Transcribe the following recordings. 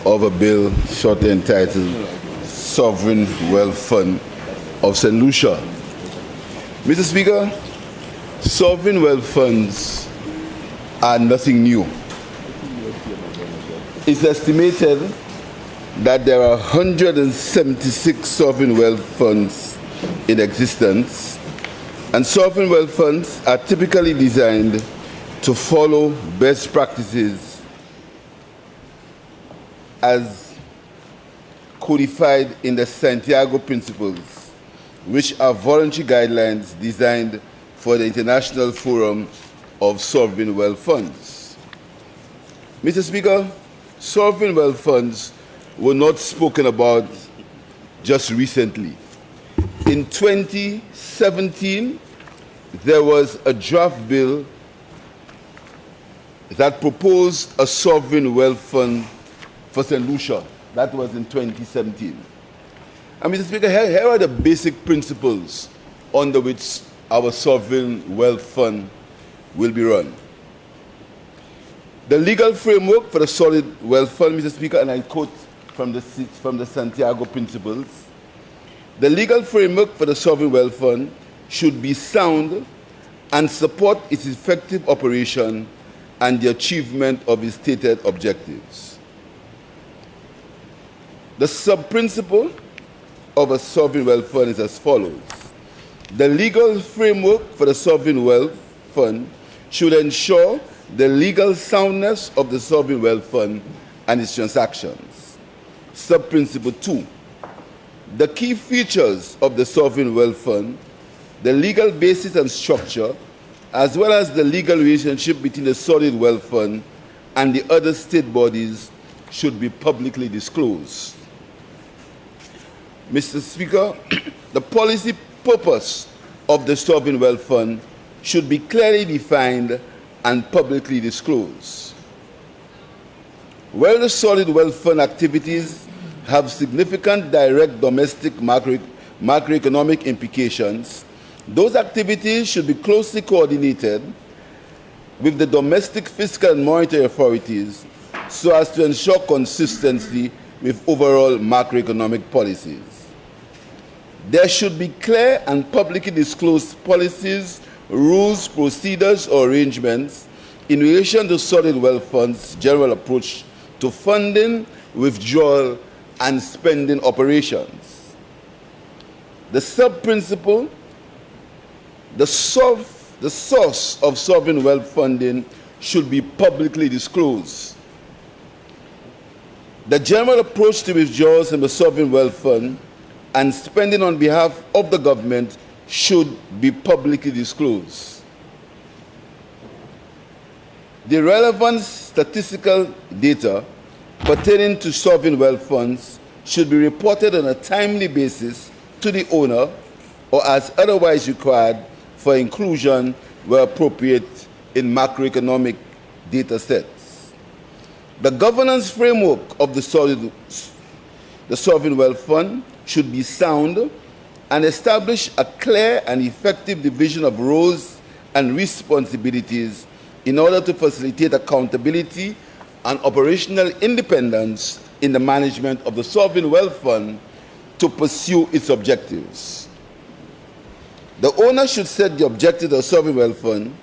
of a bill shortly entitled Sovereign Wealth Fund of St. Lucia. Mr. Speaker, sovereign wealth funds are nothing new. It's estimated that there are 176 sovereign wealth funds in existence, and sovereign wealth funds are typically designed to follow best practices as codified in the Santiago Principles, which are voluntary guidelines designed for the International Forum of Sovereign Wealth Funds. Mr. Speaker, sovereign wealth funds were not spoken about just recently. In 2017, there was a draft bill that proposed a sovereign wealth fund for St. Lucia. That was in 2017. And Mr. Speaker, here are the basic principles under which our sovereign wealth fund will be run. The legal framework for the solid wealth fund, Mr. Speaker, and I quote from the Santiago Principles, the legal framework for the sovereign wealth fund should be sound and support its effective operation and the achievement of its stated objectives. The sub-principle of a sovereign wealth fund is as follows. The legal framework for the sovereign wealth fund should ensure the legal soundness of the sovereign wealth fund and its transactions. Sub-principle 2. The key features of the sovereign wealth fund, the legal basis and structure, as well as the legal relationship between the solid wealth fund and the other state bodies should be publicly disclosed. Mr. Speaker, the policy purpose of the sovereign wealth fund should be clearly defined and publicly disclosed. Where the solid wealth fund activities have significant direct domestic macroeconomic implications, those activities should be closely coordinated with the domestic fiscal and monetary authorities so as to ensure consistency with overall macroeconomic policies. There should be clear and publicly disclosed policies, rules, procedures, or arrangements in relation to solid wealth funds' general approach to funding, withdrawal, and spending operations. The sub-principle, the source of sovereign wealth funding should be publicly disclosed. The general approach to withdrawals in the sovereign wealth fund and spending on behalf of the government should be publicly disclosed. The relevant statistical data pertaining to sovereign wealth funds should be reported on a timely basis to the owner or as otherwise required for inclusion where appropriate in macroeconomic data sets. The governance framework of the sovereign wealth fund should be sound and establish a clear and effective division of roles and responsibilities in order to facilitate accountability and operational independence in the management of the sovereign wealth fund to pursue its objectives. The owner should set the objectives of the sovereign wealth fund,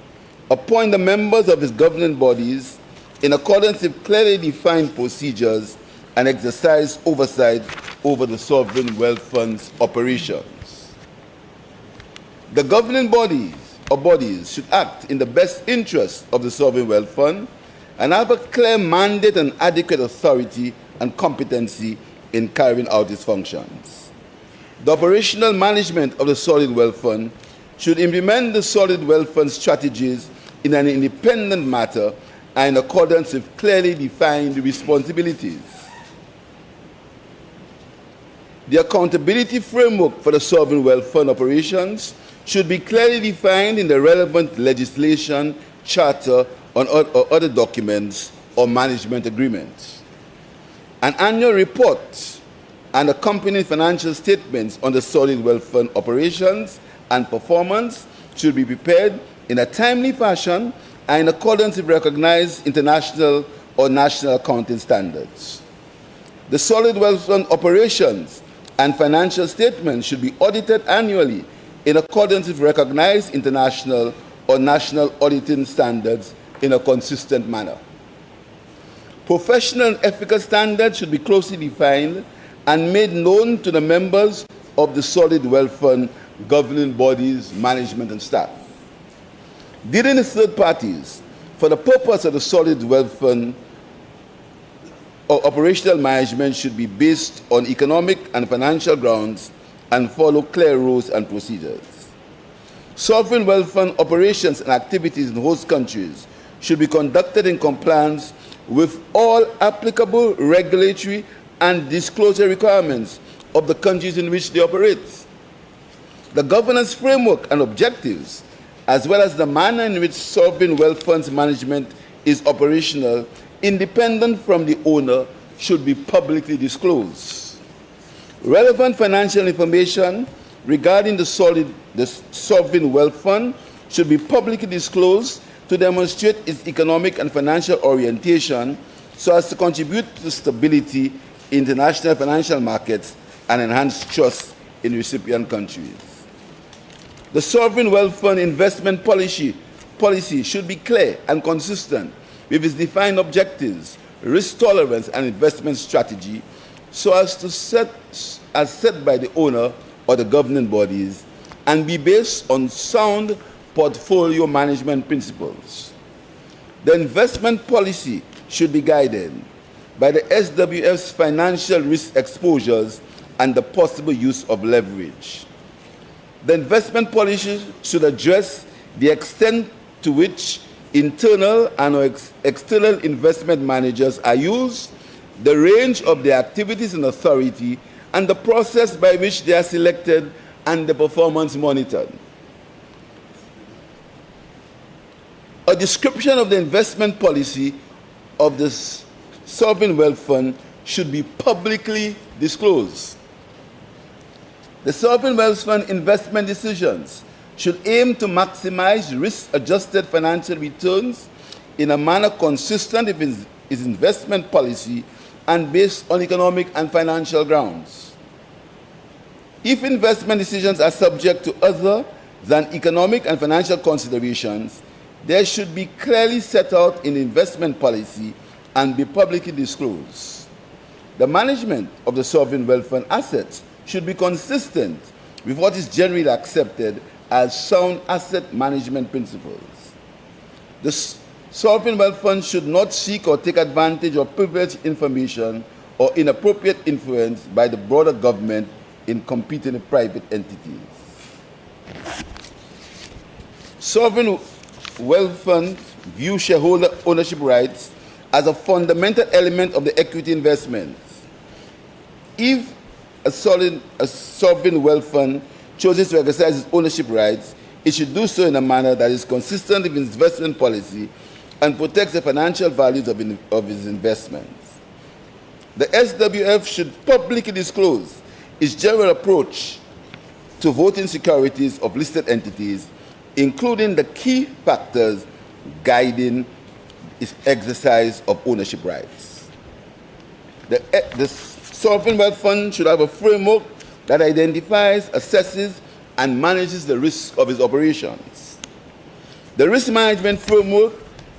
appoint the members of its governing bodies in accordance with clearly defined procedures, and exercise oversight over the sovereign wealth fund's operations. The governing bodies or bodies should act in the best interest of the sovereign wealth fund and have a clear mandate and adequate authority and competency in carrying out its functions. The operational management of the solid wealth fund should implement the solid wealth fund strategies in an independent manner and in accordance with clearly defined responsibilities. The accountability framework for the sovereign wealth fund operations should be clearly defined in the relevant legislation, charter, or other documents or management agreements. An annual report and accompanying financial statements on the solid wealth fund operations and performance should be prepared in a timely fashion and in accordance with recognized international or national accounting standards. The solid wealth fund operations and financial statements should be audited annually in accordance with recognized international or national auditing standards in a consistent manner. Professional and ethical standards should be closely defined and made known to the members of the solid wealth fund governing bodies, management, and staff. Dealing with third parties for the purpose of the solid wealth fund or operational management should be based on economic and financial grounds and follow clear rules and procedures. Sovereign wealth fund operations and activities in host countries should be conducted in compliance with all applicable regulatory and disclosure requirements of the countries in which they operate. The governance framework and objectives, as well as the manner in which sovereign wealth funds management is operational, independent from the owner, should be publicly disclosed. Relevant financial information regarding the sovereign wealth fund should be publicly disclosed to demonstrate its economic and financial orientation so as to contribute to stability in international financial markets and enhance trust in recipient countries. The sovereign wealth fund investment policy should be clear and consistent with its defined objectives, risk tolerance, and investment strategy so as to set by the owner or the governing bodies and be based on sound portfolio management principles. The investment policy should be guided by the SWF's financial risk exposures and the possible use of leverage. The investment policy should address the extent to which internal and external investment managers are used, the range of their activities and authority, and the process by which they are selected and the performance monitored. A description of the investment policy of the sovereign wealth fund should be publicly disclosed. The sovereign wealth fund investment decisions should aim to maximize risk-adjusted financial returns in a manner consistent with its investment policy and based on economic and financial grounds. If investment decisions are subject to other than economic and financial considerations, they should be clearly set out in investment policy and be publicly disclosed. The management of the sovereign wealth fund assets should be consistent with what is generally accepted as sound asset management principles. The sovereign wealth fund should not seek or take advantage of privileged information or inappropriate influence by the broader government in competing with private entities. Sovereign wealth funds view shareholder ownership rights as a fundamental element of the equity investments. If a sovereign wealth fund chooses to exercise its ownership rights, it should do so in a manner that is consistent with its investment policy and protects the financial values of its investments. The SWF should publicly disclose its general approach to voting securities of listed entities, including the key factors guiding its exercise of ownership rights. The sovereign wealth fund should have a framework that identifies, assesses, and manages the risk of its operations. The risk management framework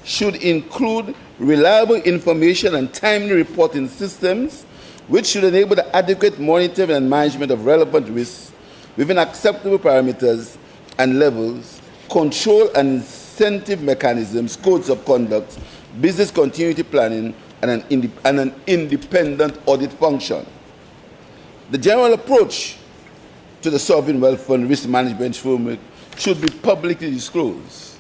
should include reliable information and timely reporting systems, which should enable the adequate monitoring and management of relevant risks within acceptable parameters and levels, control and incentive mechanisms, codes of conduct, business continuity planning, and an independent audit function. The general approach to the sovereign wealth fund risk management framework should be publicly disclosed.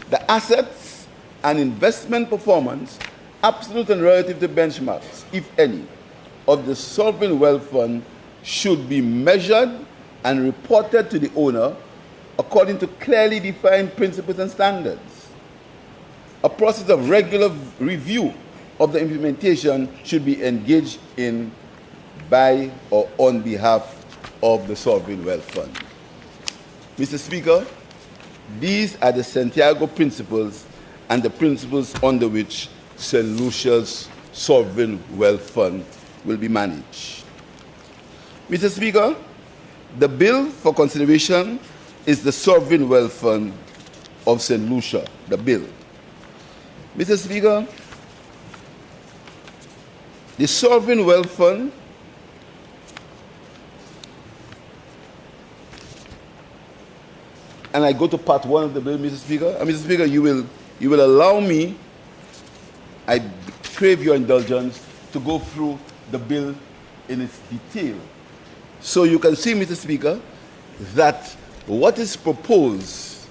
The assets and investment performance, absolute and relative to benchmarks, if any, of the sovereign wealth fund should be measured and reported to the owner according to clearly defined principles and standards. A process of regular review of the implementation should be engaged in by or on behalf of the sovereign wealth fund. Mr. Speaker, these are the Santiago principles and the principles under which St. Lucia's sovereign wealth fund will be managed. Mr. Speaker, the bill for consideration is the Sovereign Wealth Fund of St. Lucia, the bill. Mr. Speaker, the Sovereign Wealth Fund and I go to part one of the bill, Mr. Speaker. And Mr. Speaker, you will allow me, I crave your indulgence, to go through the bill in its detail. So you can see, Mr. Speaker, that what is proposed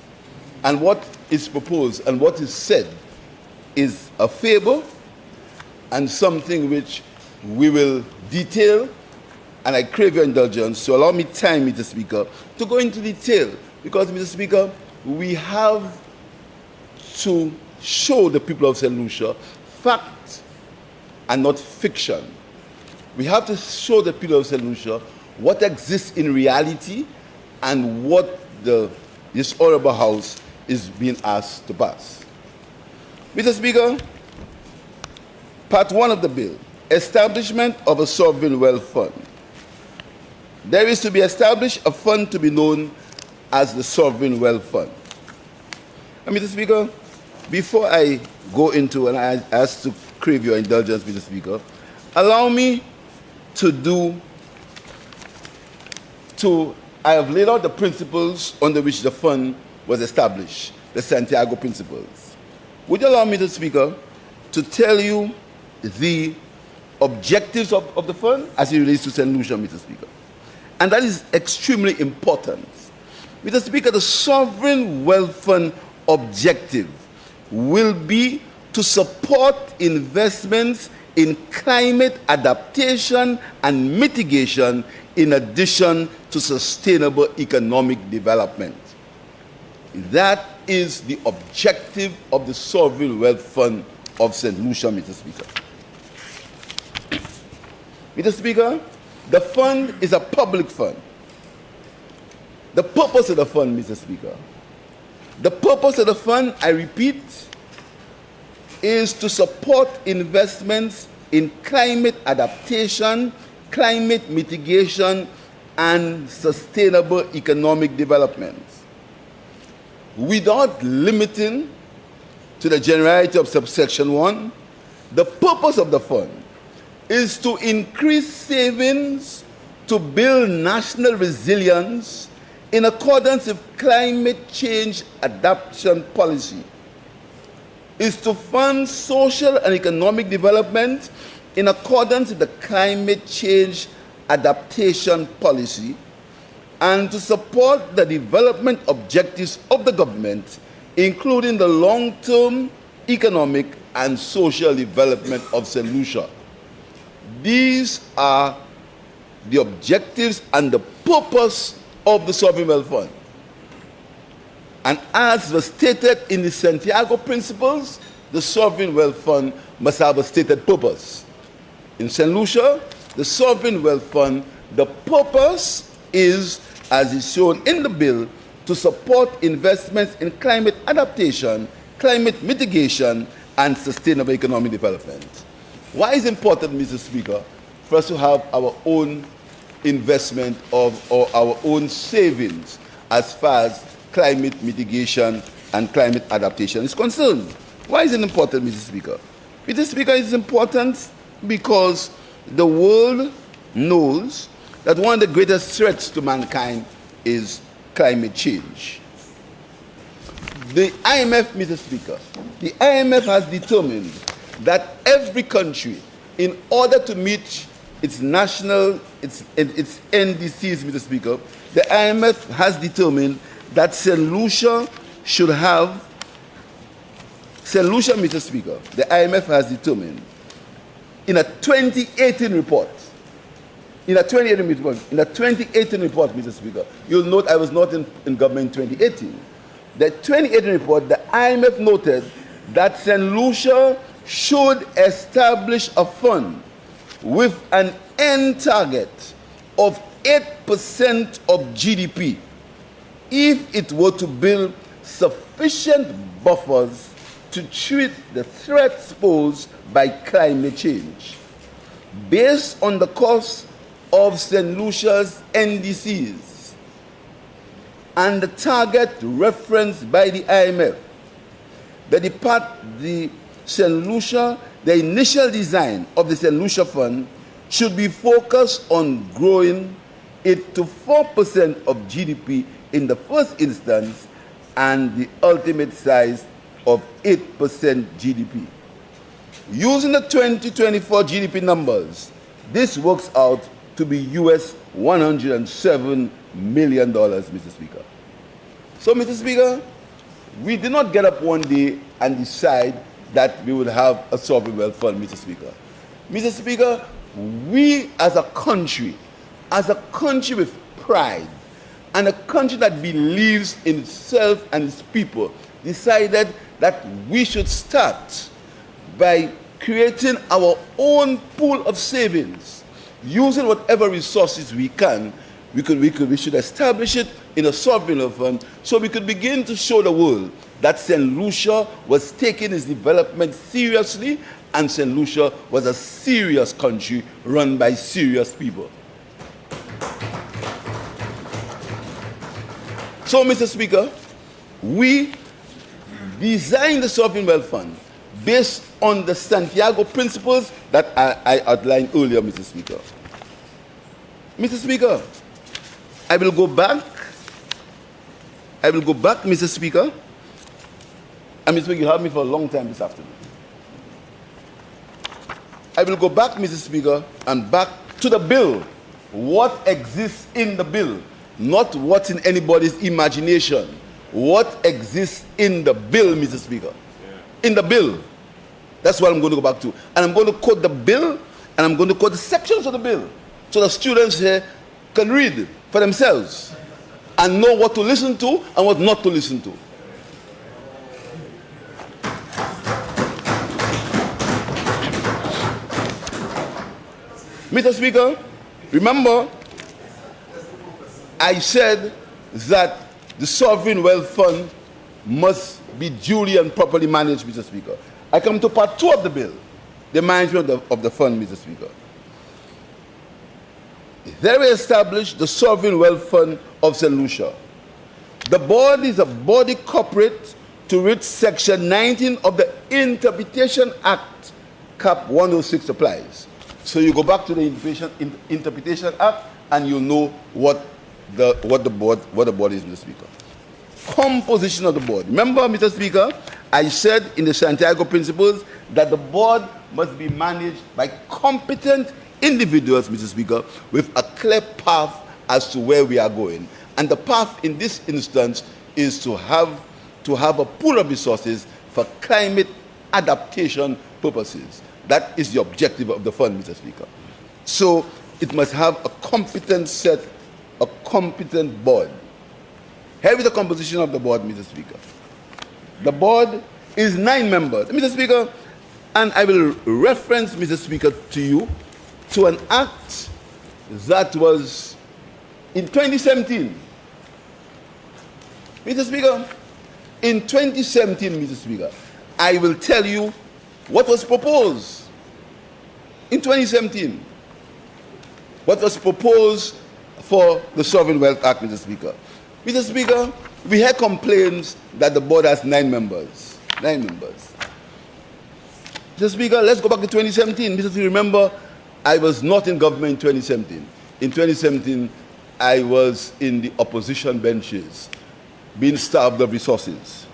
and what is said is a fable and something which we will detail, and I crave your indulgence. So allow me time, Mr. Speaker, to go into detail. Because, Mr. Speaker, we have to show the people of St. Lucia fact and not fiction. We have to show the people of St. Lucia what exists in reality and what this honorable House is being asked to pass. Mr. Speaker, part one of the bill, establishment of a sovereign wealth fund. There is to be established a fund to be known as the Sovereign Wealth Fund. And Mr. Speaker, before I go into, and I ask to crave your indulgence, Mr. Speaker, allow me I have laid out the principles under which the fund was established, the Santiago Principles. Would you allow me, Mr. Speaker, to tell you the objectives of the fund as it relates to St. Lucia, Mr. Speaker? And that is extremely important. Mr. Speaker, the Sovereign Wealth Fund objective will be to support investments in climate adaptation and mitigation in addition to sustainable economic development. That is the objective of the Sovereign Wealth Fund of St. Lucia, Mr. Speaker. Mr. Speaker, the fund is a public fund. The purpose of the fund, Mr. Speaker, the purpose of the fund, I repeat, is to support investments in climate adaptation, climate mitigation, and sustainable economic development. Without limiting to the generality of subsection 1, the purpose of the fund is to increase savings to build national resilience in accordance with climate change adaptation policy, is to fund social and economic development in accordance with the climate change adaptation policy, and to support the development objectives of the government, including the long-term economic and social development of St. Lucia. These are the objectives and the purpose of the Sovereign Wealth Fund. And as was stated in the Santiago Principles, the Sovereign Wealth Fund must have a stated purpose. In St. Lucia, the Sovereign Wealth Fund, the purpose is, as is shown in the bill, to support investments in climate adaptation, climate mitigation, and sustainable economic development. Why is it important, Mr. Speaker, for us to have our own investment or our own savings as far as climate mitigation and climate adaptation is concerned? Why is it important, Mr. Speaker? Mr. Speaker, it is important because the world knows that one of the greatest threats to mankind is climate change. The IMF, Mr. Speaker, the IMF has determined that every country, in order to meet its national, its NDCs, Mr. Speaker, the IMF has determined that St. Lucia should have, St. Lucia, Mr. Speaker, the IMF has determined in a 2018 report, Mr. Speaker, you'll note I was not in government in 2018. The 2018 report, the IMF noted that St. Lucia should establish a fund with an end target of 8% of GDP if it were to build sufficient buffers to treat the threats posed by climate change. based on the cost of St. Lucia's NDCs and the target referenced by the IMF, the initial design of the St. Lucia Fund should be focused on growing it to 4% of GDP in the first instance and the ultimate size of 8% GDP. Using the 2024 GDP numbers, this works out to be US $107 million, Mr. Speaker. So, Mr. Speaker, we did not get up one day and decide that we would have a sovereign wealth fund, Mr. Speaker. Mr. Speaker, we as a country with pride, and a country that believes in itself and its people, decided that we should start by creating our own pool of savings, using whatever resources we can. We should establish it in a sovereign wealth fund so we could begin to show the world that St. Lucia was taking its development seriously, and St. Lucia was a serious country run by serious people. So, Mr. Speaker, we designed the Sovereign Wealth Fund based on the Santiago principles that I outlined earlier, Mr. Speaker. Mr. Speaker, I will go back, Mr. Speaker. And Mr. Speaker, you have me for a long time this afternoon. I will go back, Mr. Speaker, and back to the bill. What exists in the bill, not what's in anybody's imagination. What exists in the bill, Mr. Speaker? In the bill. That's what I'm going to go back to. And I'm going to quote the bill, and I'm going to quote the sections of the bill, so the students here can read for themselves and know what to listen to and what not to listen to. Mr. Speaker, remember, I said that the Sovereign Wealth Fund must be duly and properly managed, Mr. Speaker. I come to part 2 of the bill, the management of the fund, Mr. Speaker. There we established the Sovereign Wealth Fund of St. Lucia. The board is a body corporate to which Section 19 of the Interpretation Act, Cap 106, applies. So you go back to the Interpretation Act and you know what the board is, Mr. Speaker. Composition of the board. Remember, Mr. Speaker, I said in the Santiago Principles that the board must be managed by competent individuals, Mr. Speaker, with a clear path as to where we are going. And the path in this instance is to have a pool of resources for climate adaptation purposes. That is the objective of the fund, Mr. Speaker. So it must have a competent set, a competent board. Here is the composition of the board, Mr. Speaker. The board is 9 members, Mr. Speaker, and I will reference, Mr. Speaker, to you to an act that was in 2017. Mr. Speaker, in 2017, Mr. Speaker, I will tell you what was proposed in 2017. What was proposed for the Sovereign Wealth Act, Mr. Speaker. Mr. Speaker, we had complaints that the board has 9 members. 9 members. Mr. Speaker, let's go back to 2017. Mr. Speaker, remember, I was not in government in 2017. In 2017, I was in the opposition benches, being starved of resources.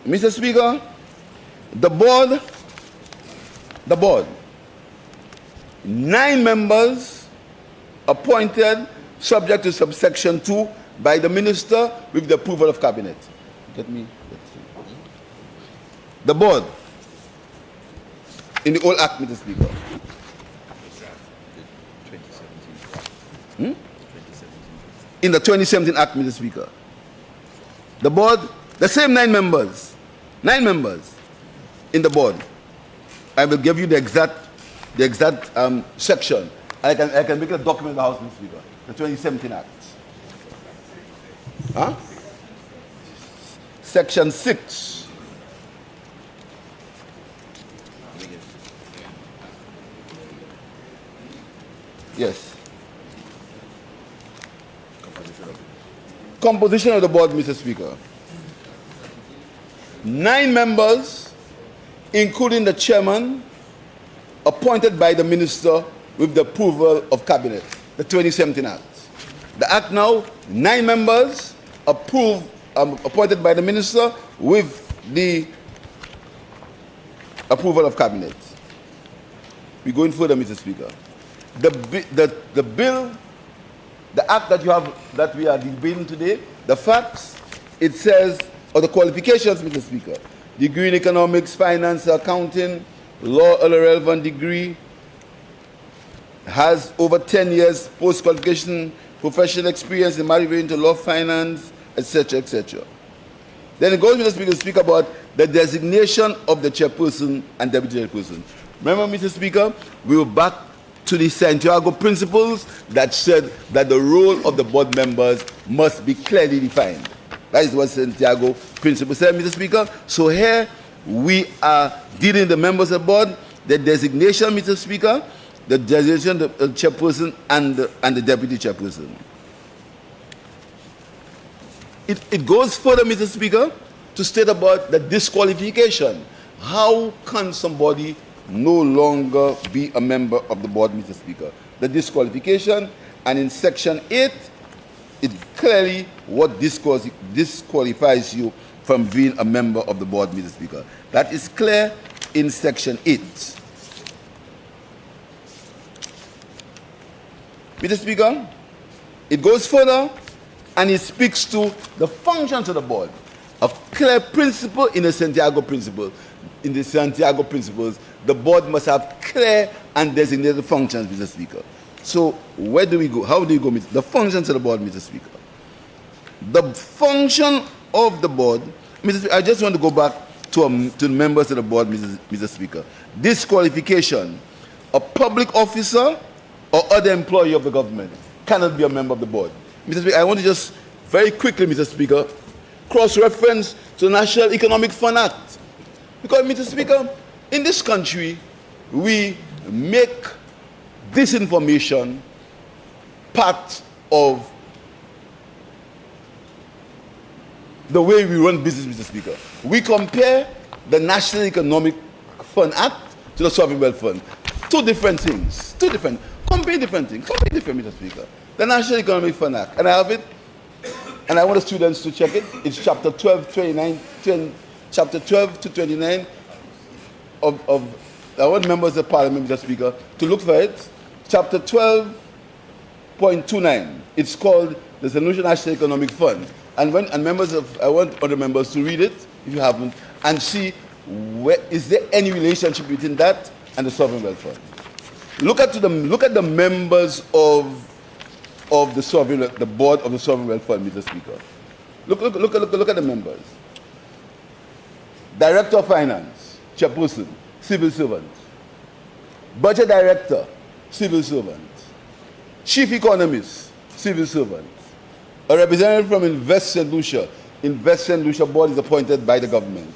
Mr. Speaker, the board, 9 members appointed subject to subsection 2 by the minister with the approval of cabinet. Get me? The board, in the old act, Mr. Speaker. In the 2017 act, Mr. Speaker. The board, the same 9 members in the board. I will give you the exact section. I can make a document in the House, Mr. Speaker. The 2017 Act. Huh? Section 6. Yes. Composition of the board, Mr. Speaker. 9 members, including the chairman, appointed by the minister with the approval of cabinet, the 2017 Act. The Act now, 9 members appointed by the minister with the approval of cabinet. We're going further, Mr. Speaker. The bill, the act that we are debating today, the facts, it says, or the qualifications, Mr. Speaker, degree in economics, finance, accounting, law or a relevant degree, has over 10 years post-qualification professional experience in matters relating to law, finance, etc., etc. Then it goes, Mr. Speaker, to speak about the designation of the chairperson and deputy chairperson. Remember, Mr. Speaker, we were back to the Santiago principles that said that the role of the board members must be clearly defined. That is what Santiago principle said, Mr. Speaker. So here we are dealing with the members of the board, the designation, Mr. Speaker, the designation of the chairperson and the deputy chairperson. It goes further, Mr. Speaker, to state about the disqualification. How can somebody no longer be a member of the board, Mr. Speaker? The disqualification, and in section 8, it clearly what disqualifies you from being a member of the board, Mr. Speaker. That is clear in section 8. Mr. Speaker, it goes further and it speaks to the functions of the board. A clear principle in the Santiago principle. In the Santiago principles, the board must have clear and designated functions, Mr. Speaker. So where do we go? How do we go, Mr. The functions of the board, Mr. Speaker. The function of the board, Mr. Speaker, I just want to go back to the members of the board, Mr. Speaker. Disqualification. A public officer or other employee of the government cannot be a member of the board. Mr. Speaker, I want to just very quickly, Mr. Speaker, cross-reference to the National Economic Fund Act. Because, Mr. Speaker, in this country, we make disinformation part of the way we run business, Mr. Speaker. We compare the National Economic Fund Act to the Sovereign Wealth Fund. Two different things. Compare different things. Compare different, Mr. Speaker. The National Economic Fund Act, and I have it, and I want the students to check it. It's chapter 12, 29, chapter 12 to 29 of I want members of Parliament, Mr. Speaker, to look for it. Chapter 12.29. It's called the Solution National Economic Fund. And I want other members to read it, if you haven't, and see is there any relationship between that and the Sovereign Wealth Fund. Look at the members of the board of the Sovereign Wealth Fund, Mr. Speaker. Look at the members. Director of Finance, chairperson, civil servant. Budget director, civil servant. Chief economist, civil servant. A representative from Invest St. Lucia. Invest St. Lucia board is appointed by the government.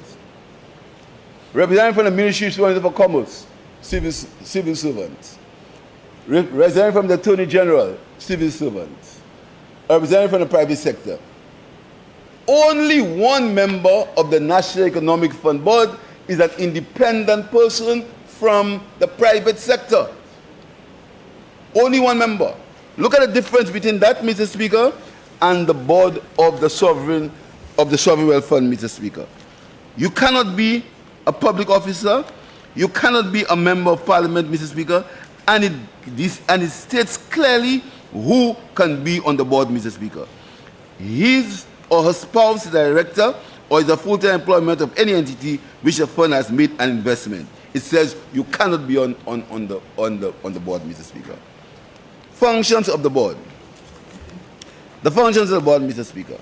Representative from the Ministry for Commerce, civil servant. Representative from the Attorney General, civil servant. A representative from the private sector. Only one member of the National Economic Fund Board is an independent person from the private sector. Only one member. Look at the difference between that, Mr. Speaker, and the board of the Sovereign Wealth Fund, Mr. Speaker. You cannot be a public officer, you cannot be a member of Parliament, Mr. Speaker, and it states clearly who can be on the board, Mr. Speaker. His or her spouse is a director or is a full-time employment of any entity which the fund has made an investment. It says you cannot be on the board, Mr. Speaker. Functions of the board. The functions of the board, Mr. Speaker.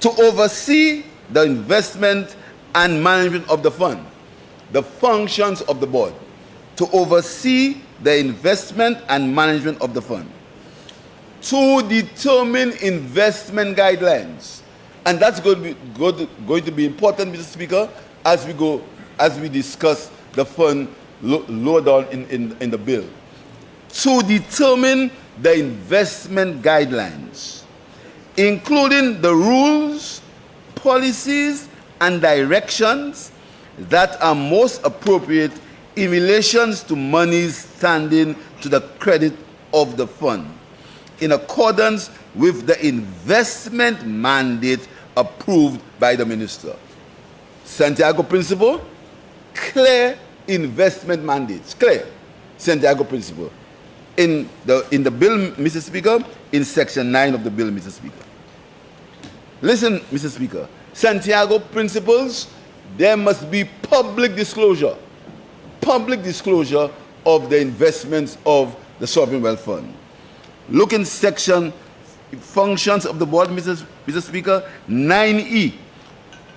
To oversee the investment and management of the fund. The functions of the board. To oversee the investment and management of the fund. To determine investment guidelines. And that's going to be important, Mr. Speaker, as we discuss the fund lower down in the bill. to determine the investment guidelines, including the rules, policies, and directions that are most appropriate in relation to monies standing to the credit of the fund, in accordance with the investment mandate approved by the minister. Santiago Principle, clear investment mandates, clear Santiago Principle. In the bill, Mr. Speaker, in section 9 of the bill, Mr. Speaker. Listen, Mr. Speaker, Santiago Principles, there must be public disclosure of the investments of the Sovereign Wealth Fund. Look in section functions of the board, Mr. Speaker, 9E,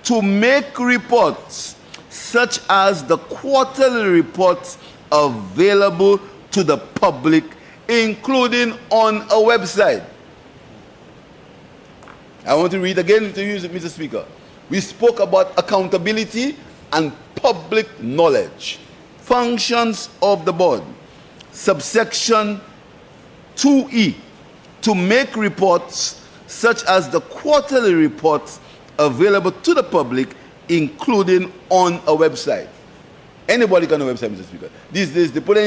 to make reports such as the quarterly reports available to the public, including on a website. I want to read again to you, Mr. Speaker. We spoke about accountability and public knowledge. Functions of the board. Subsection 2E, to make reports such as the quarterly reports available to the public, including on a website. Anybody can on a website, Mr. Speaker. These days, they put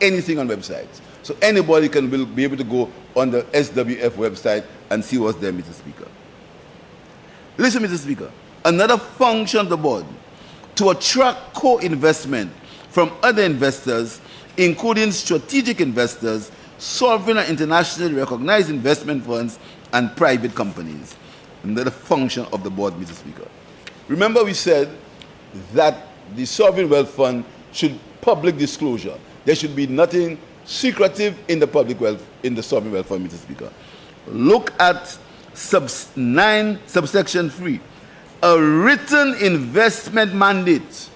anything on websites. So anybody can be able to go on the SWF website and see what's there, Mr. Speaker. Listen, Mr. Speaker. Another function of the board, to attract co-investment from other investors, including strategic investors, sovereign and internationally recognized investment funds, and private companies. Another function of the board, Mr. Speaker. Remember, we said that the Sovereign Wealth Fund should public disclosure. There should be nothing secretive in the public wealth, in the Sovereign Wealth Fund, Mr. Speaker. Look at subsection 3. A written investment mandate.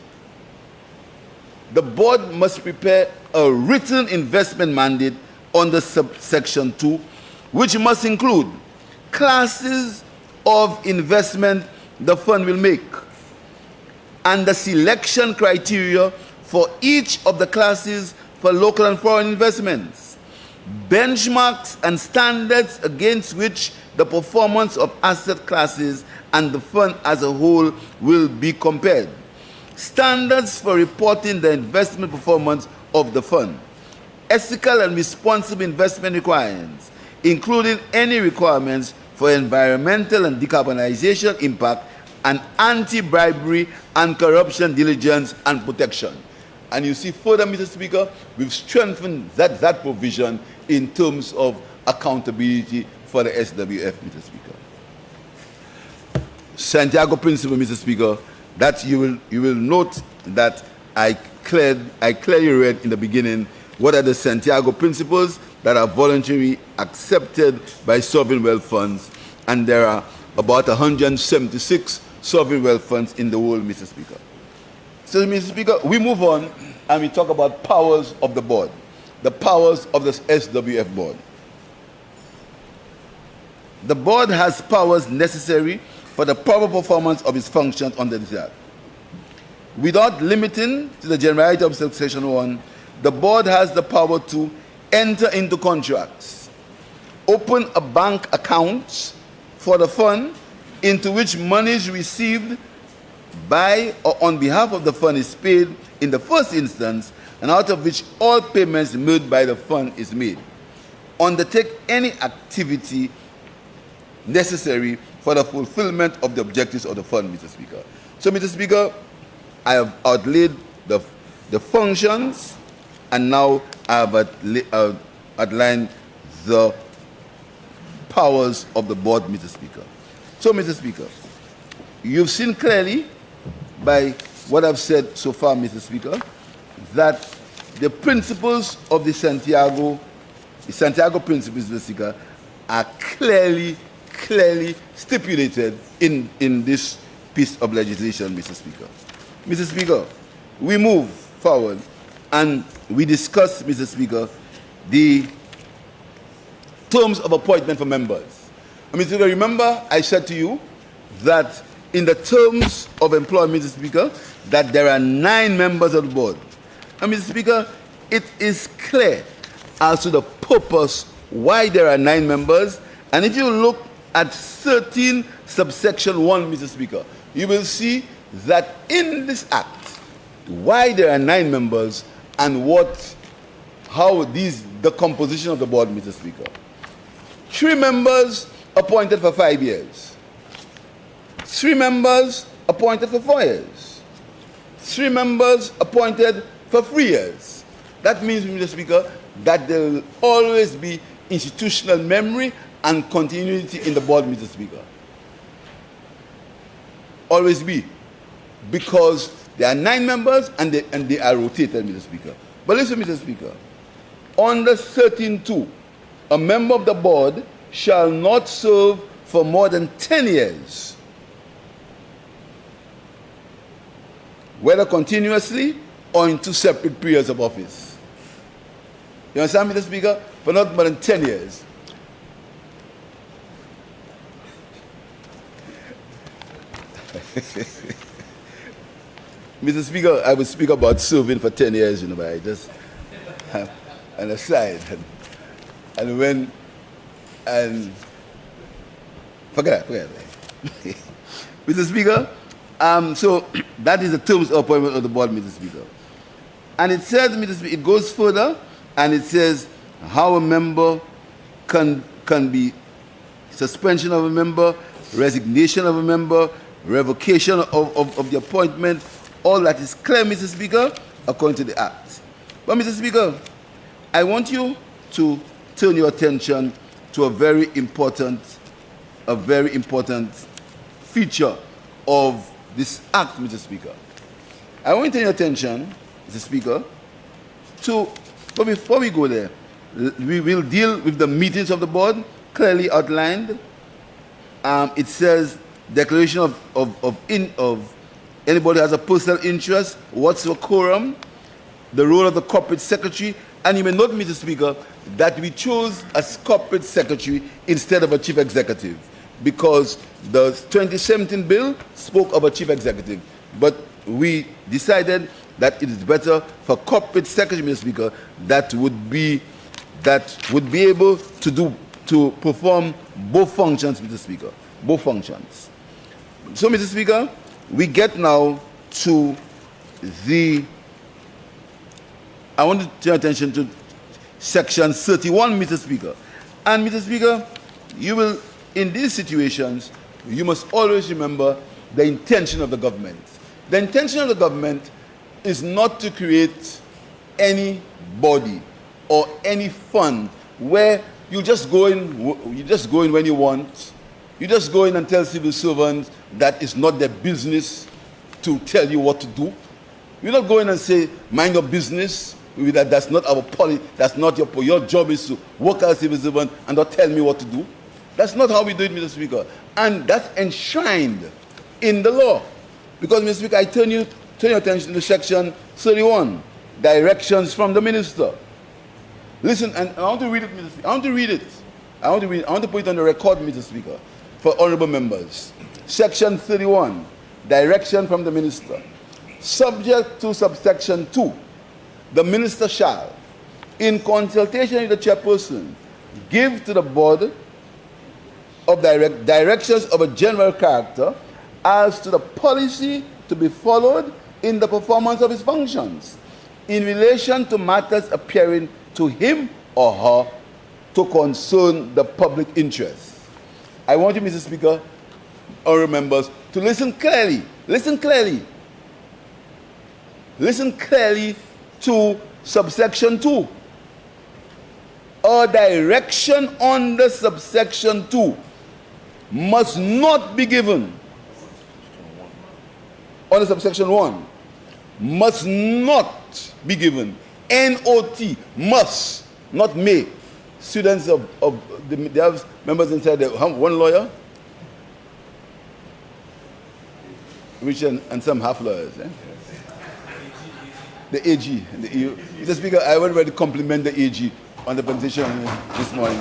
The board must prepare a written investment mandate under subsection 2, which must include classes of investment the fund will make, and the selection criteria for each of the classes for local and foreign investments, benchmarks and standards against which the performance of asset classes and the fund as a whole will be compared, standards for reporting the investment performance of the fund, ethical and responsible investment requirements, including any requirements for environmental and decarbonization impact, and anti-bribery and corruption diligence and protection. And you see further, Mr. Speaker, we've strengthened that provision in terms of accountability for the SWF, Mr. Speaker. Santiago Principle, Mr. Speaker, that you will note that I clearly read in the beginning what are the Santiago Principles that are voluntarily accepted by sovereign wealth funds, and there are about 176 sovereign wealth funds in the world, Mr. Speaker. So, Mr. Speaker, we move on and we talk about powers of the board, the powers of the SWF board. The board has powers necessary for the proper performance of its functions under this Act. Without limiting to the generality of Section 1, the board has the power to enter into contracts, open a bank account for the fund into which monies received by or on behalf of the fund is paid in the first instance, and out of which all payments made by the fund is made. Undertake any activity necessary for the fulfillment of the objectives of the fund, Mr. Speaker. So, Mr. Speaker, I have outlaid the functions, and now I have outlined the powers of the board, Mr. Speaker. So, Mr. Speaker, you've seen clearly by what I've said so far, Mr. Speaker, that the principles of the Santiago Principles, Mr. Speaker, are clearly stipulated in this piece of legislation, Mr. Speaker. Mr. Speaker, we move forward and we discuss, Mr. Speaker, the terms of appointment for members. Mr. Speaker, remember I said to you that in the terms of employment, Mr. Speaker, that there are 9 members of the board. And Mr. Speaker, it is clear as to the purpose why there are 9 members. And if you look at 13 subsection 1, Mr. Speaker, you will see that in this act, why there are 9 members and how the composition of the board, Mr. Speaker. 3 members appointed for 5 years. 3 members appointed for 4 years. 3 members appointed for 3 years. That means, Mr. Speaker, that there will always be institutional memory and continuity in the board, Mr. Speaker. Always be. Because there are 9 members and they are rotated, Mr. Speaker. But listen, Mr. Speaker, under 13.2, a member of the board shall not serve for more than 10 years, whether continuously or in 2 separate periods of office. You understand, Mr. Speaker? For not more than 10 years. Mr. Speaker, I would speak about serving for 10 years, but I just have an aside. And forget it. Mr. Speaker, so that is the terms of appointment of the board, Mr. Speaker. And it says, Mr. Speaker, it goes further, and it says how a member can be suspension of a member, resignation of a member, revocation of the appointment. All that is clear, Mr. Speaker, according to the Act. But, Mr. Speaker, I want you to turn your attention to a very important feature of this Act, Mr. Speaker. I want to turn your attention, Mr. Speaker, but before we go there, we will deal with the meetings of the board, clearly outlined. It says declaration of anybody who has a personal interest, what's the quorum, the role of the corporate secretary, and you may note, Mr. Speaker, that we chose a corporate secretary instead of a chief executive, because the 2017 bill spoke of a chief executive, but we decided that it is better for corporate secretary, Mr. Speaker, that would be able to perform both functions, Mr. Speaker, both functions. So, Mr. Speaker, we get now to I want to turn attention to section 31, Mr. Speaker. And, Mr. Speaker, you will, in these situations, you must always remember the intention of the government. The intention of the government is not to create any body or any fund where you just go in when you want. You just go in and tell civil servants that it's not their business to tell you what to do. You're not going and say, mind your business. That's not our policy. That's not your job is to work as a civil servant and not tell me what to do. That's not how we do it, Mr. Speaker. And that's enshrined in the law. Because, Mr. Speaker, I turn your attention to section 31, directions from the minister. Listen, and I want to read it, Mr. Speaker. I want to put it on the record, Mr. Speaker, for honorable members. Section 31, direction from the minister. Subject to subsection 2, the minister shall, in consultation with the chairperson, give to the board of directions of a general character as to the policy to be followed in the performance of his functions in relation to matters appearing to him or her to concern the public interest. I want you, Mr. Speaker, honorable members, to listen clearly. Listen clearly. Listen clearly to subsection 2. A direction under subsection 2 must not be given. Under subsection 1, must not be given. N-O-T, must, not may. Students they have members inside there. One lawyer, which and some half lawyers. Eh? The AG. Mr. Speaker, I would really compliment the AG on the presentation this morning,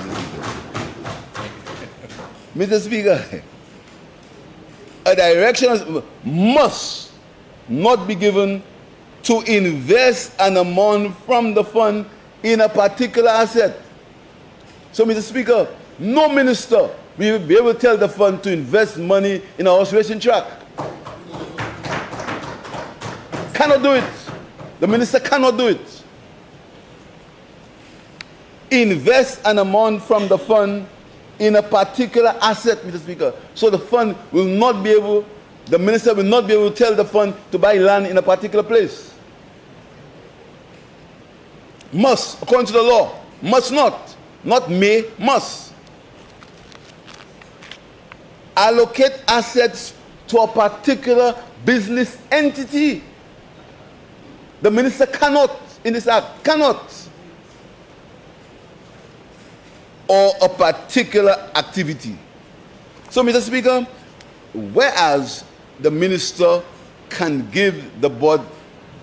Mr. Speaker. A direction must not be given to invest an amount from the fund in a particular asset. So, Mr. Speaker, no minister will be able to tell the fund to invest money in a horse racing track. Cannot do it. The minister cannot do it. Invest an amount from the fund in a particular asset, Mr. Speaker. So the fund will not be able, the minister will not be able to tell the fund to buy land in a particular place. Must, according to the law. Must not. Not may, must. Allocate assets to a particular business entity. The minister cannot, in this act, cannot. Or a particular activity. So, Mr. Speaker, whereas the minister can give the board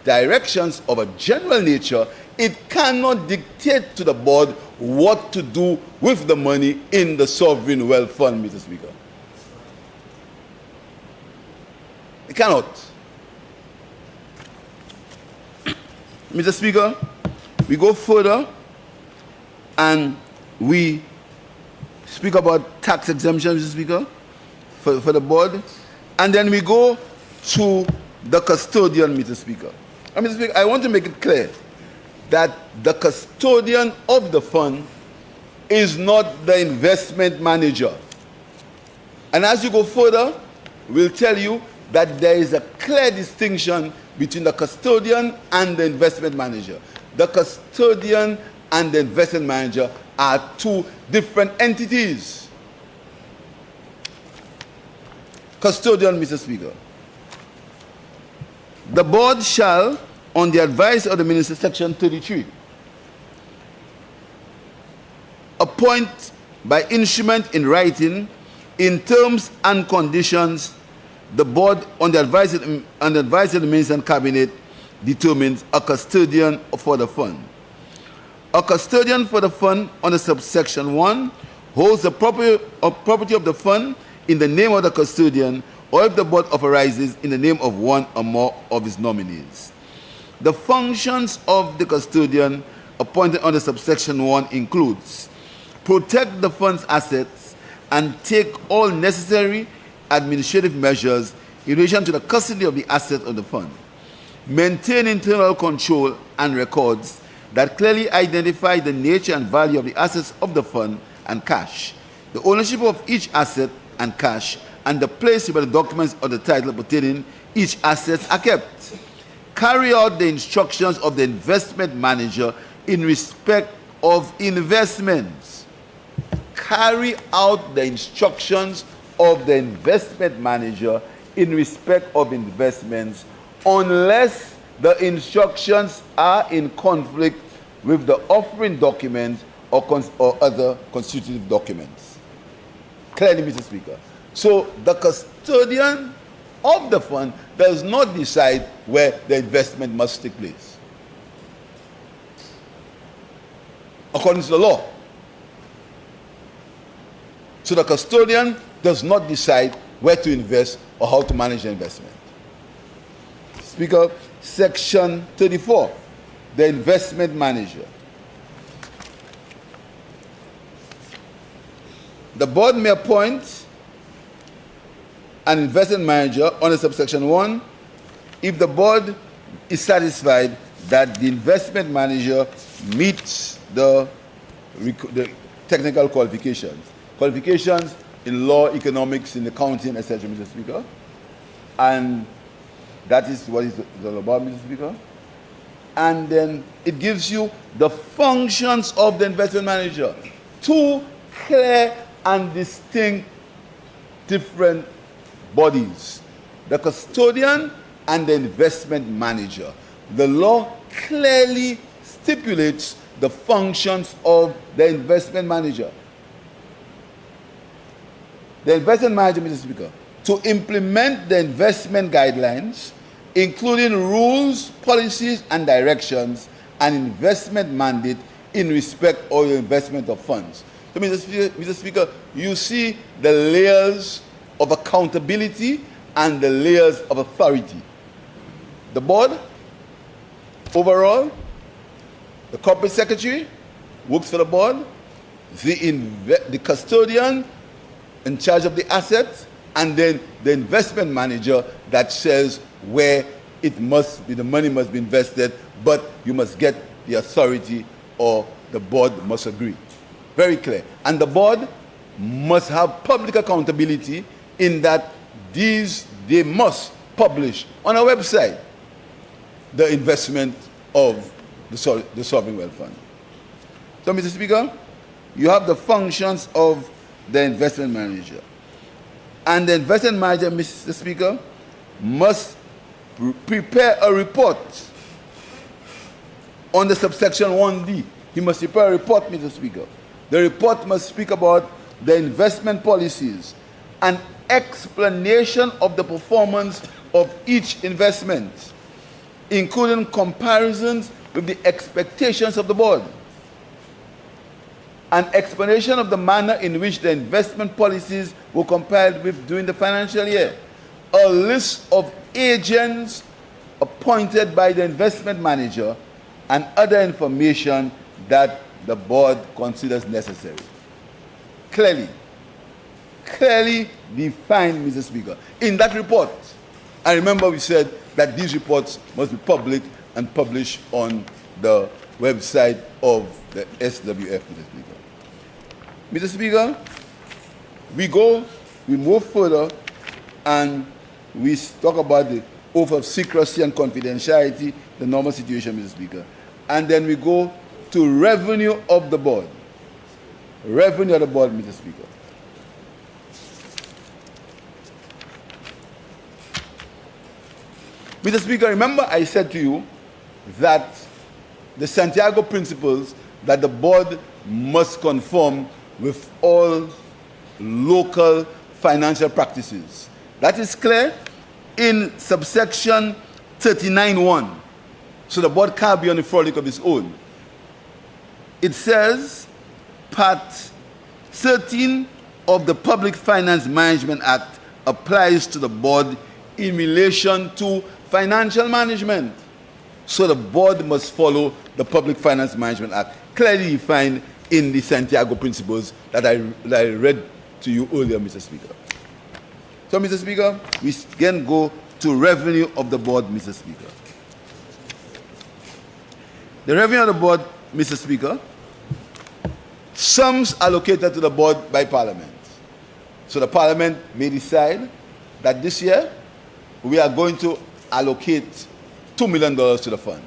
directions of a general nature, it cannot dictate to the board what to do with the money in the sovereign wealth fund, Mr. Speaker. It cannot. Mr. Speaker, we go further and we speak about tax exemption, Mr. Speaker, for the board. And then we go to the custodian, Mr. Speaker. And Mr. Speaker, I want to make it clear that the custodian of the fund is not the investment manager. And as you go further, we'll tell you that there is a clear distinction between the custodian and the investment manager. The custodian and the investment manager are two different entities. Custodian, Mr. Speaker. The board shall, on the advice of the minister, section 33, appoint by instrument in writing, in terms and conditions, the board, on the advice of the minister and cabinet, determines a custodian for the fund. A custodian for the fund under subsection 1 holds the property of the fund in the name of the custodian, or if the board authorizes, in the name of one or more of his nominees. The functions of the custodian appointed under subsection 1 includes protect the fund's assets and take all necessary administrative measures in relation to the custody of the assets of the fund, maintain internal control and records that clearly identify the nature and value of the assets of the fund and cash, the ownership of each asset and cash, and the place where the documents or the title pertaining each asset are kept. Carry out the instructions of the investment manager in respect of investments. Carry out the instructions of the investment manager in respect of investments unless the instructions are in conflict with the offering document or other constitutive documents. Clearly, Mr. Speaker. So the custodian of the fund does not decide where the investment must take place, according to the law. So the custodian does not decide where to invest or how to manage the investment. Speaker, section 34, the investment manager. The board may appoint an investment manager under subsection 1 if the board is satisfied that the investment manager meets the technical qualifications. Qualifications in law, economics, in accounting, etc., Mr. Speaker. And that is what it's all about, Mr. Speaker. And then it gives you the functions of the investment manager. Two clear and distinct different bodies. The custodian and the investment manager. The law clearly stipulates the functions of the investment manager. The investment manager, Mr. Speaker, to implement the investment guidelines, including rules, policies, and directions, and investment mandate in respect of the investment of funds. So, Mr. Speaker, you see the layers of accountability and the layers of authority. The board, overall, The corporate secretary works for the board, the custodian in charge of the assets, and then the investment manager that says where it must be, the money must be invested, but you must get the authority or the board must agree. Very clear. And the board must have public accountability in that they must publish on a website the investment of the sovereign wealth fund. So, Mr. Speaker, you have the functions of the investment manager. And the investment manager, Mr. Speaker, must prepare a report on the subsection 1D. He must prepare a report, Mr. Speaker. The report must speak about the investment policies, an explanation of the performance of each investment, including comparisons with the expectations of the board, an explanation of the manner in which the investment policies were complied with during the financial year, a list of agents appointed by the investment manager, and other information that the board considers necessary. Clearly defined, Mr. Speaker. In that report, I remember we said that these reports must be public and published on the website of the SWF, Mr. Speaker. Mr. Speaker, we move further and we talk about the oath of secrecy and confidentiality, the normal situation, Mr. Speaker. And then we go to revenue of the board. Revenue of the board, Mr. Speaker. Mr. Speaker, remember I said to you that the Santiago principles that the board must conform with all local financial practices. That is clear in subsection 39.1. So the board can't be on the frolic of its own. It says, Part 13 of the Public Finance Management Act applies to the board in relation to financial management. So the board must follow the Public Finance Management Act, clearly defined in the Santiago principles that I read to you earlier, Mr. Speaker. So, Mr. Speaker, we again go to revenue of the board, Mr. Speaker. The revenue of the board, Mr. Speaker, sums allocated to the board by Parliament. So the Parliament may decide that this year we are going to allocate $2 million to the fund.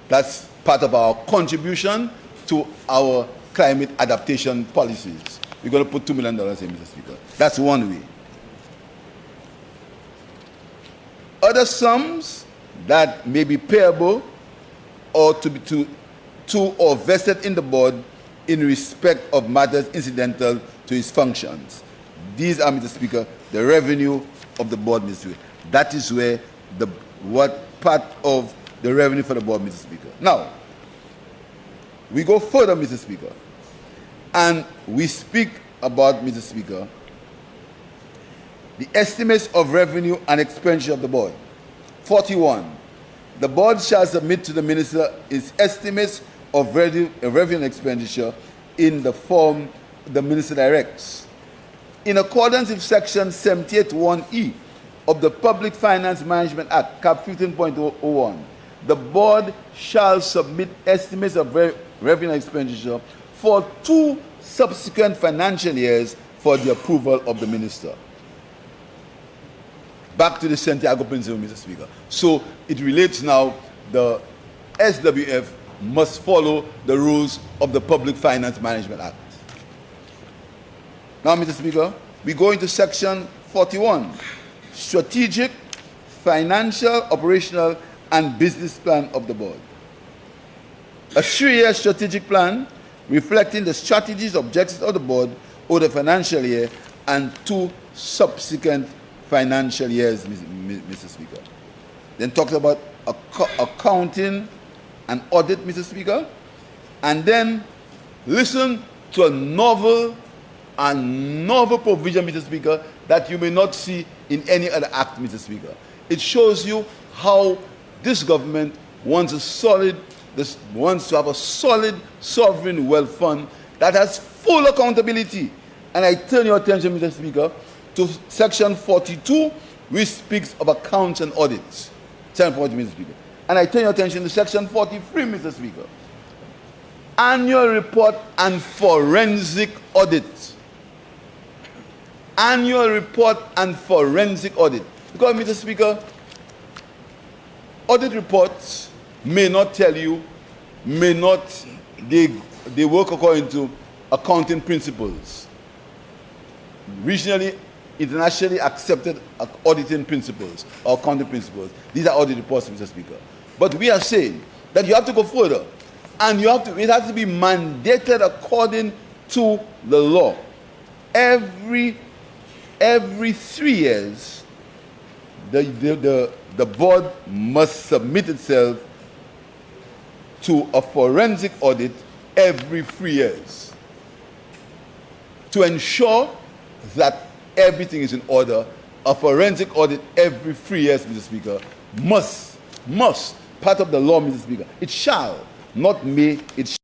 That's part of our contribution to our climate adaptation policies. We're going to put $2 million in, Mr. Speaker. That's one way. Other sums that may be payable or to or vested in the board in respect of matters incidental to its functions. These are, Mr. Speaker, the revenue of the board, Mr. Speaker. That is where what part of the revenue for the board, Mr. Speaker. Now, we go further, Mr. Speaker, and we speak about, Mr. Speaker, the estimates of revenue and expenditure of the board. 41. The board shall submit to the minister its estimates of revenue and expenditure in the form the minister directs. In accordance with section 78(1)(e) of the Public Finance Management Act, Cap 15.01, the board shall submit estimates of revenue and expenditure for 2 subsequent financial years for the approval of the minister. Back to the Santiago principle, Mr. Speaker. So it relates now, the SWF must follow the rules of the Public Finance Management Act. Now, Mr. Speaker, we go into section 41, strategic, financial, operational, and business plan of the board. A 3-year strategic plan reflecting the strategies, objectives of the board over the financial year and 2 subsequent financial years, Mr. Speaker. Then talks about accounting and audit, Mr. Speaker. And then listen to a novel provision, Mr. Speaker, that you may not see in any other act, Mr. Speaker. It shows you how this government wants a solid this wants to have a solid sovereign wealth fund that has full accountability. And I turn your attention, Mr. Speaker, to Section 42, which speaks of accounts and audits. Section 40, Mr. Speaker. And I turn your attention to Section 43, Mr. Speaker. Annual report and forensic audit. Annual report and forensic audit. Because, Mr. Speaker, audit reports may not tell you, they work according to accounting principles. Regionally, internationally accepted auditing principles or accounting principles. These are audit reports, Mr. Speaker. But we are saying that you have to go further, and it has to be mandated according to the law. Every 3 years, the board must submit itself to a forensic audit every 3 years to ensure that everything is in order. A forensic audit every 3 years, Mr. Speaker, must, part of the law, Mr. Speaker. It shall, not may, it shall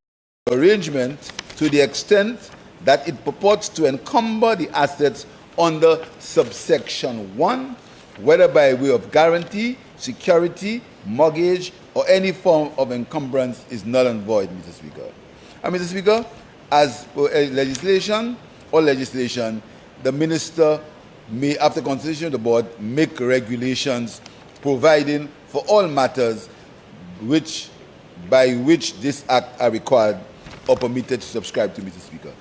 arrangement to the extent that it purports to encumber the assets under subsection 1, whether by way of guarantee, security, mortgage, or any form of encumbrance is null and void, Mr. Speaker. And Mr. Speaker, as per legislation, the minister may, after consultation of the board, make regulations providing for all matters by which this act are required or permitted to subscribe to, Mr. Speaker.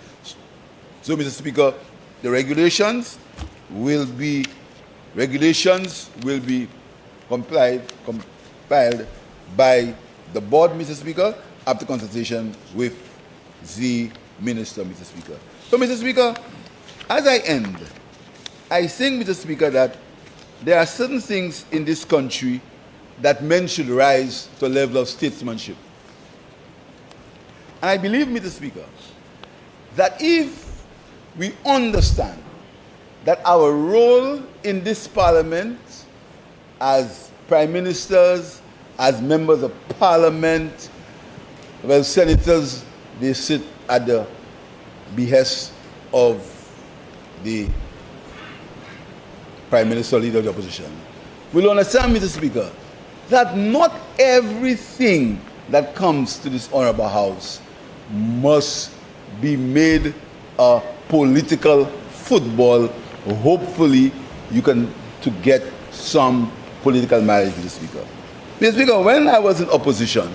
So, Mr. Speaker, the regulations will be compiled by the board, Mr. Speaker, after consultation with the minister, Mr. Speaker. So, Mr. Speaker, as I end, I think, Mr. Speaker, that there are certain things in this country that men should rise to a level of statesmanship. And I believe, Mr. Speaker, that if we understand that our role in this parliament as prime ministers, as members of parliament, well, senators, they sit at the behest of the prime minister, leader of the opposition. We'll understand, Mr. Speaker, that not everything that comes to this honorable house must be made a political football. Hopefully, you can to get some political mileage, Mr. Speaker. Mr. Speaker, when I was in opposition,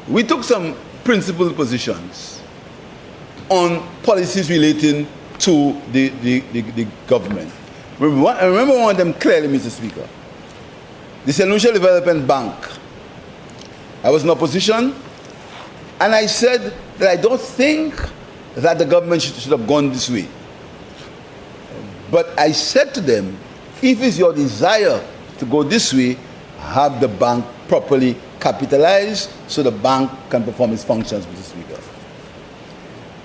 we took some principled positions on policies relating to the government. I remember one of them clearly, Mr. Speaker. The St. Lucia Development Bank. I was in opposition, and I said that I don't think that the government should have gone this way. But I said to them, if it's your desire to go this way, have the bank properly capitalized so the bank can perform its functions, Mr. Speaker.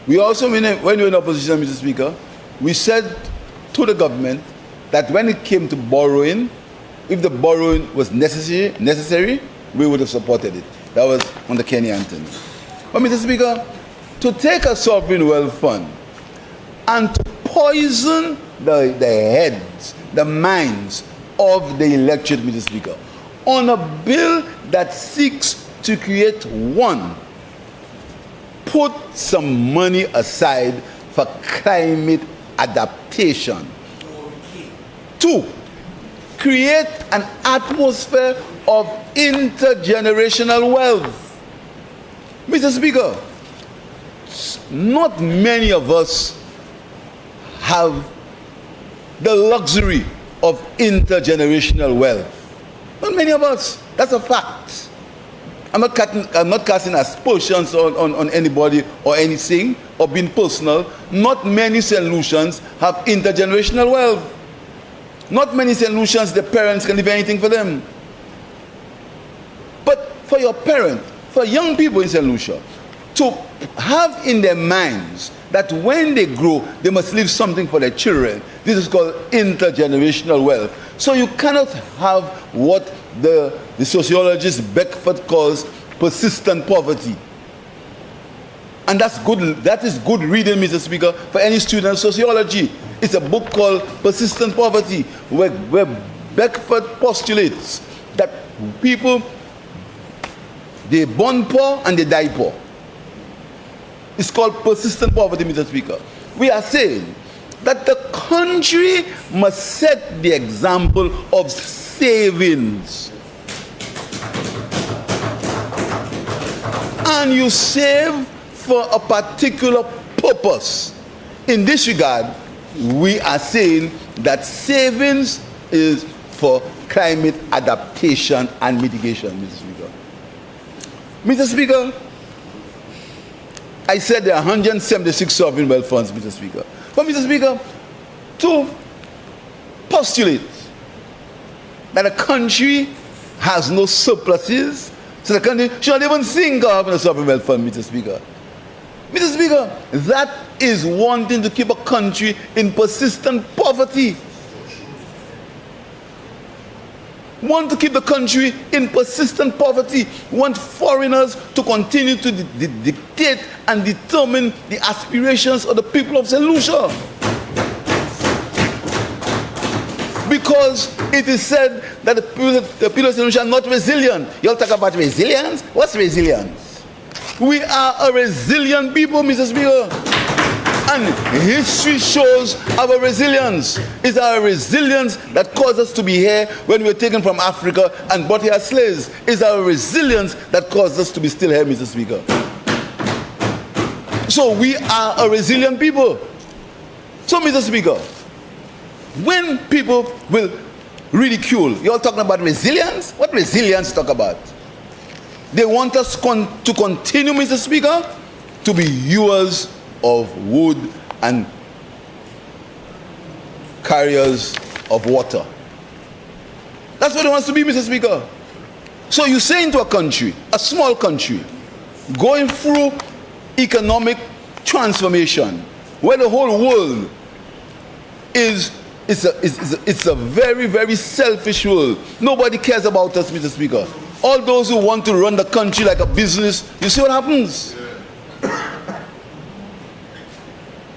We also, when we were in opposition, Mr. Speaker, we said to the government that when it came to borrowing, if the borrowing was necessary, we would have supported it. That was under Kenny Anthony. But, Mr. Speaker, to take a sovereign wealth fund and to poison the heads, the minds of the electorate, Mr. Speaker, on a bill that seeks to create one, put some money aside for climate adaptation. 2, create an atmosphere of intergenerational wealth. Mr. Speaker, not many of us have the luxury of intergenerational wealth. Not many of us. That's a fact. I'm not casting aspersions on anybody or anything or being personal. Not many St. Lucians have intergenerational wealth. Not many St. Lucians, their parents can leave anything for them. But for your parent, for young people in St. Lucia, to have in their minds that when they grow, they must leave something for their children. This is called intergenerational wealth. So you cannot have what the sociologist Beckford calls persistent poverty. And that's good. That is good reading, Mr. Speaker, for any student of sociology. It's a book called Persistent Poverty, where Beckford postulates that people, they born poor and they die poor. It's called persistent poverty, Mr. Speaker. We are saying that the country must set the example of savings. And you save for a particular purpose. In this regard, we are saying that savings is for climate adaptation and mitigation, Mr. Speaker. Mr. Speaker, I said there are 176 sovereign wealth funds, Mr. Speaker. But, Mr. Speaker, to postulate that a country has no surpluses, so the country should not even think of having a sovereign wealth fund, Mr. Speaker. Mr. Speaker, that is wanting to keep a country in persistent poverty. Want to keep the country in persistent poverty. Want foreigners to continue to dictate and determine the aspirations of the people of St. Lucia. Because it is said that the people of St. Lucia are not resilient. You all talk about resilience? What's resilience? We are a resilient people, Mr. Speaker. And history shows our resilience. It's our resilience that caused us to be here when we were taken from Africa and brought here as slaves. It's our resilience that caused us to be still here, Mr. Speaker. So we are a resilient people. So, Mr. Speaker, when people will ridicule, you're talking about resilience? What resilience talk about? They want us to continue, Mr. Speaker, to be hewers of wood and carriers of water. That's what it wants to be, Mr. Speaker. So you say into a country, a small country, going through economic transformation, where the whole world it's a very, very selfish world. Nobody cares about us, Mr. Speaker. All those who want to run the country like a business, you see what happens?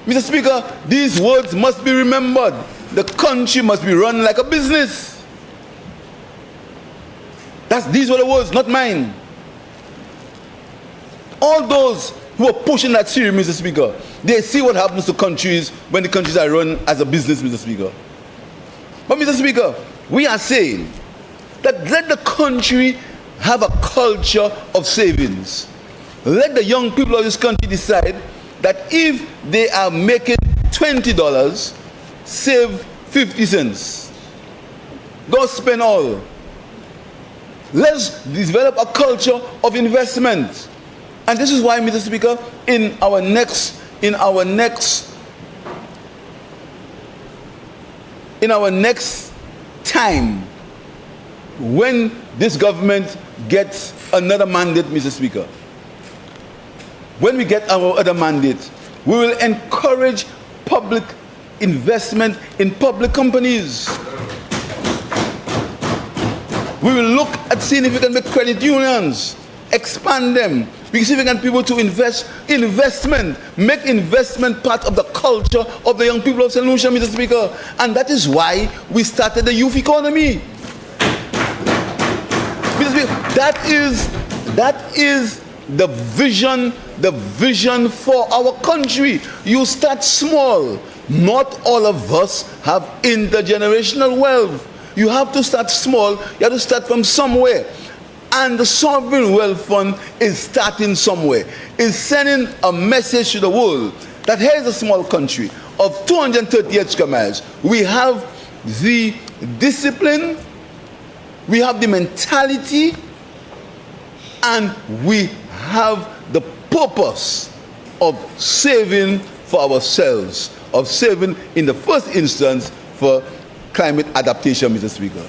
Mr. Speaker, these words must be remembered. The country must be run like a business. These were the words, not mine. All those who are pushing that theory, Mr. Speaker, they see what happens to countries when the countries are run as a business, Mr. Speaker. But, Mr. Speaker, we are saying that let the country have a culture of savings. Let the young people of this country decide that if they are making $20, save 50 cents. Don't spend all. Let's develop a culture of investment. And this is why, Mr. Speaker, in our next time, when this government gets another mandate, Mr. Speaker, when we get our other mandate, we will encourage public investment in public companies. We will look at seeing if we can make credit unions, expand them, because if we can people to investment, make investment part of the culture of the young people of St. Lucia, Mr. Speaker. And that is why we started the youth economy. Mr. Speaker, that is the vision for our country. You start small. Not all of us have intergenerational wealth. You have to start small. You have to start from somewhere. And the Sovereign Wealth Fund is starting somewhere. It's sending a message to the world that here's a small country of 238 square miles. We have the discipline, we have the mentality, and we have the purpose of saving for ourselves, of saving in the first instance for climate adaptation, Mr. Speaker.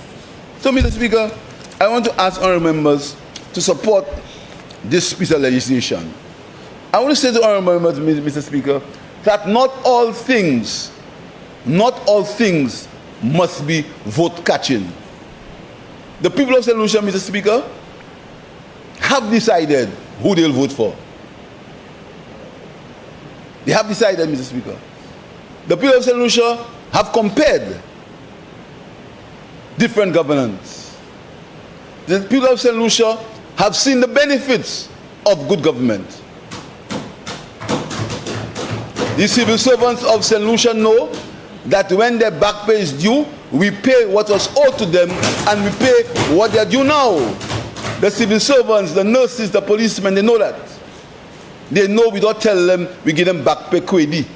So, Mr. Speaker, I want to ask honourable members to support this piece of legislation. I want to say to honourable members, Mr. Speaker, that not all things must be vote catching. The people of St. Lucia, Mr. Speaker, have decided who they'll vote for. They have decided, Mr. Speaker. The people of St. Lucia have compared different governance. The people of St. Lucia have seen the benefits of good government. The civil servants of St. Lucia know that when their back pay is due, we pay what was owed to them and we pay what they are due now. The civil servants, the nurses, the policemen, they know that. They know we don't tell them we give them back pay quidi.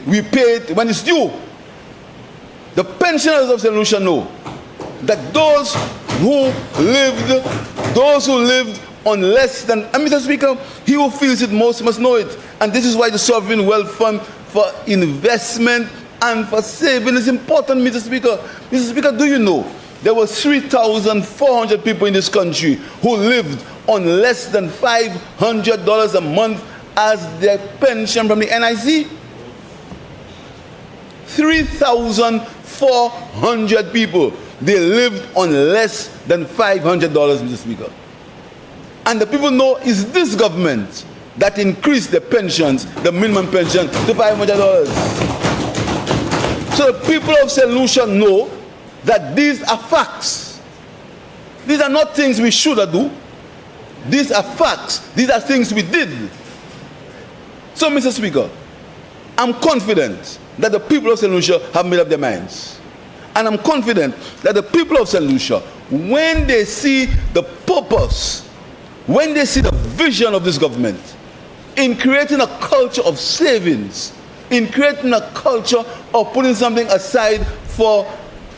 We pay it when it's due. The pensioners of St. Lucia know that those who lived on less than, and Mr. Speaker, he who feels it most must know it. And this is why the Sovereign Wealth Fund for investment and for saving is important, Mr. Speaker. Mr. Speaker, do you know there were 3,400 people in this country who lived on less than $500 a month as their pension from the NIC? 3,400 people, they lived on less than $500, Mr. Speaker. And the people know it's this government that increased the pensions, the minimum pension, to $500. So the people of St. Lucia know that these are facts. These are not things we should do. These are facts. These are things we did. So, Mr. Speaker, I'm confident that the people of St. Lucia have made up their minds. And I'm confident that the people of St. Lucia, when they see the purpose, when they see the vision of this government, in creating a culture of savings, in creating a culture of putting something aside for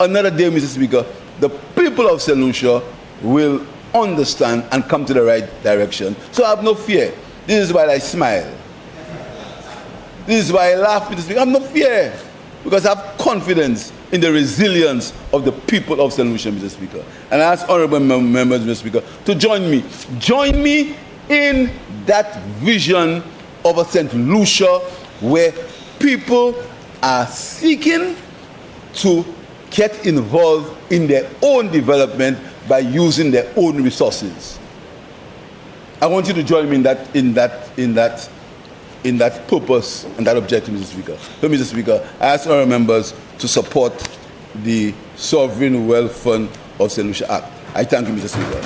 another day, Mr. Speaker, the people of St. Lucia will understand and come to the right direction. So I have no fear. This is why I smile. This is why I laugh, Mr. Speaker. I have no fear, because I have confidence in the resilience of the people of St. Lucia, Mr. Speaker. And I ask honorable members, Mr. Speaker, to join me. Join me in that vision of a St. Lucia where people are seeking to get involved in their own development by using their own resources. I want you to join me in that purpose and that objective, Mr. Speaker. So, Mr. Speaker, I ask our members to support the Sovereign Wealth Fund of St. Lucia Act. I thank you, Mr. Speaker.